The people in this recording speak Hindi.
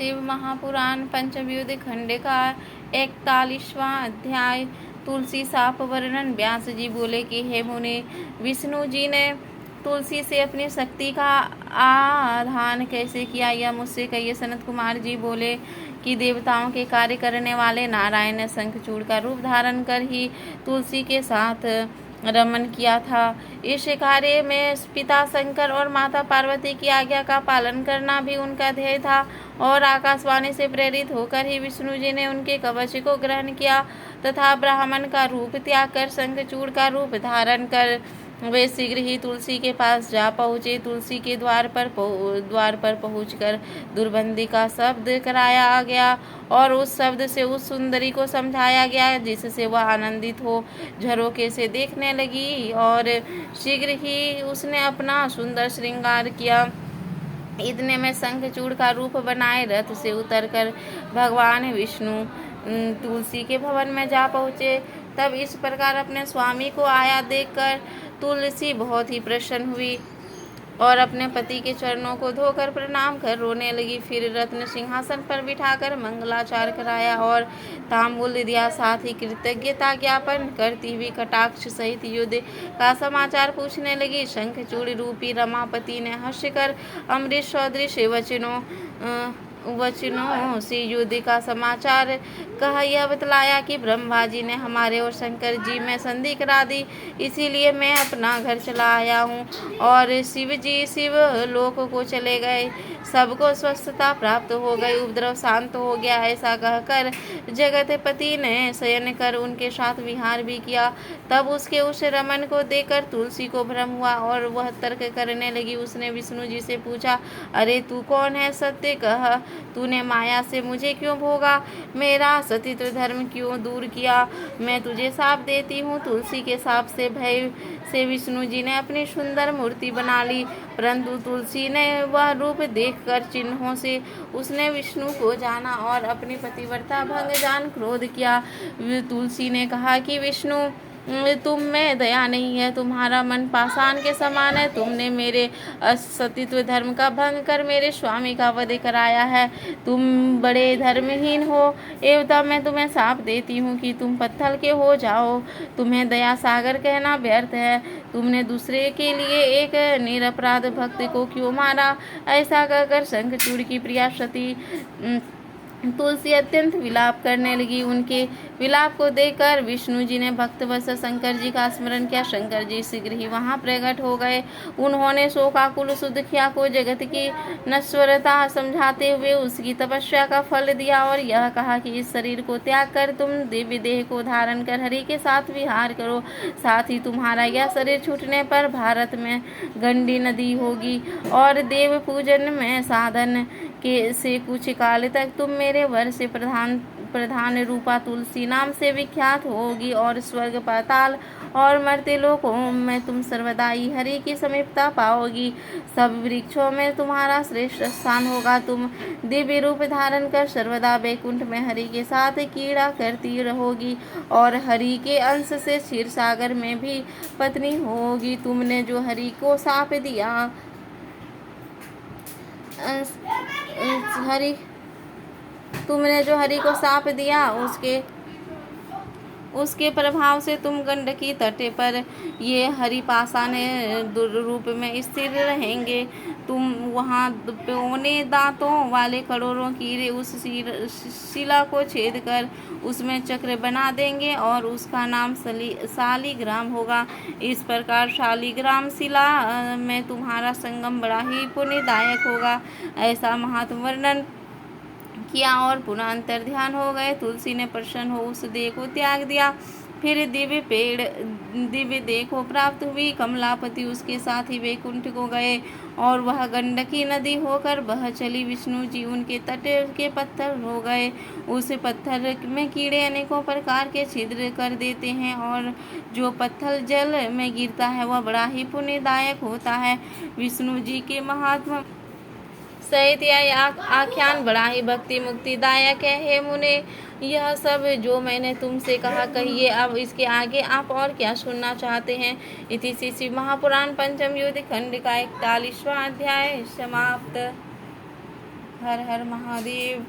शिव महापुराण पंचम युद्ध खंड का 41वां अध्याय। तुलसी शाप वर्णन। व्यास जी बोले कि हे मुनि, विष्णु जी ने तुलसी से अपनी शक्ति का आधान कैसे किया, यह मुझसे कहिए। सनत कुमार जी बोले कि देवताओं के कार्य करने वाले नारायण ने शंखचूड़ का रूप धारण कर ही तुलसी के साथ रमन किया था। इस कार्य में पिता शंकर और माता पार्वती की आज्ञा का पालन करना भी उनका ध्येय था, और आकाशवाणी से प्रेरित होकर ही विष्णु जी ने उनके कवच को ग्रहण किया तथा ब्राह्मण का रूप त्याग कर शंखचूड़ का रूप धारण कर वे शीघ्र ही तुलसी के पास जा पहुँचे। तुलसी के द्वार पर पहुंचकर दुर्बंदी का शब्द कराया गया और उस शब्द से उस सुंदरी को समझाया गया, जिससे वह आनंदित हो झरोके से देखने लगी और शीघ्र ही उसने अपना सुंदर श्रृंगार किया। इतने में शंखचूड़ का रूप बनाए रथ से उतरकर भगवान विष्णु तुलसी के भवन में जा पहुँचे। तब इस प्रकार अपने स्वामी को आया देखकर तुलसी बहुत ही प्रसन्न हुई और अपने पति के चरणों को धोकर प्रणाम कर रोने लगी। फिर रत्न सिंहासन पर बिठाकर मंगलाचार कराया और तांबूल दिया। साथ ही कृतज्ञता ज्ञापन करती हुई कटाक्ष सहित युद्ध का समाचार पूछने लगी। शंखचूड़ रूपी रमापति ने हंसकर अमृत सदृश वचनों से युद्ध का समाचार कहा। यह बतलाया कि ब्रह्मा जी ने हमारे और शंकर जी में संधि करा दी, इसीलिए मैं अपना घर चला आया हूँ। और शिव जी शिव लोक को चले गए, सबको स्वस्थता प्राप्त हो गई, उपद्रव शांत हो गया। ऐसा कहकर जगतपति ने शयन कर उनके साथ विहार भी किया। तब उसके उस रमन को देखकर तुलसी को भ्रम हुआ और वह तर्क करने लगी। उसने विष्णु जी से पूछा, अरे तू कौन है? सत्य कह, तूने माया से मुझे क्यों भोगा? मेरा सतीत्व धर्म क्यों दूर किया? मैं तुझे शाप देती हूँ। तुलसी के शाप से भय से विष्णु जी ने अपनी सुंदर मूर्ति बना ली, परंतु तुलसी ने वह रूप देखकर चिन्हों से उसने विष्णु को जाना और अपनी पतिव्रता भंग जान क्रोध किया। तुलसी ने कहा कि विष्णु, तुम में दया नहीं है, तुम्हारा मन पाषाण के समान है। तुमने मेरे सतीत्व धर्म का भंग कर मेरे स्वामी का वध कराया है। तुम बड़े धर्महीन हो, एवं मैं तुम्हें शाप देती हूँ कि तुम पत्थर के हो जाओ। तुम्हें दया सागर कहना व्यर्थ है। तुमने दूसरे के लिए एक निरपराध भक्त को क्यों मारा? ऐसा कहकर शंखचूड़ की प्रिया सती तुलसी अत्यंत विलाप करने लगी। उनके विलाप को देखकर विष्णु जी ने भक्तवश शंकर जी का स्मरण किया। शंकर जी शीघ्र ही वहां प्रकट हो गए। उन्होंने शोकाकुल सुदखिया को जगत की नश्वरता समझाते हुए उसकी तपस्या का फल दिया और यह कहा कि इस शरीर को त्याग कर तुम दिव्य देह को धारण कर हरि के साथ विहार करो। साथ ही तुम्हारा यह शरीर छूटने पर भारत में गंडी नदी होगी और देव पूजन में साधन के से कुछ काल तक तुम मेरे वर से प्रधान रूपा तुलसी नाम से विख्यात होगी और स्वर्ग पाताल और मर्त्य लोकों में तुम सर्वदा ही हरि की समीपता पाओगी। सब वृक्षों में तुम्हारा श्रेष्ठ स्थान होगा। तुम दिव्य रूप धारण कर सर्वदा वैकुंठ में हरि के साथ क्रीड़ा करती रहोगी और हरि के अंश से क्षीर सागर में भी पत्नी होगी। तुमने जो हरि को शाप दिया हरि को शाप दिया उसके प्रभाव से तुम गंडकी तट पर ये हरिपाषाण रूप में स्थिर रहेंगे। तुम वहाँ पौने दांतों वाले करोड़ों कीड़े उस शिला को छेद कर उसमें चक्र बना देंगे और उसका नाम शालिग्राम होगा। इस प्रकार शालिग्राम शिला में तुम्हारा संगम बड़ा ही पुण्यदायक होगा। ऐसा महात्म वर्णन किया और पुनः अंतर ध्यान हो गए। तुलसी ने प्रसन्न हो उस देह को त्याग दिया। फिर दिव्य देह को प्राप्त हुई। कमलापति उसके साथ ही वैकुंठ को गए और वह गंडकी नदी होकर बह चली। विष्णु जी उनके तट के पत्थर हो गए। उस पत्थर में कीड़े अनेकों प्रकार के छिद्र कर देते हैं और जो पत्थर जल में गिरता है वह बड़ा ही पुण्यदायक होता है। विष्णु जी के महात्मा सहित यह आख्यान बड़ा ही भक्ति मुक्तिदायक है। हे मुने, यह सब जो मैंने तुमसे कहा कहिए। अब इसके आगे आप और क्या सुनना चाहते हैं? इति श्री शिव महापुराण पंचम युद्ध खंड का 41वां अध्याय समाप्त। हर हर महादेव।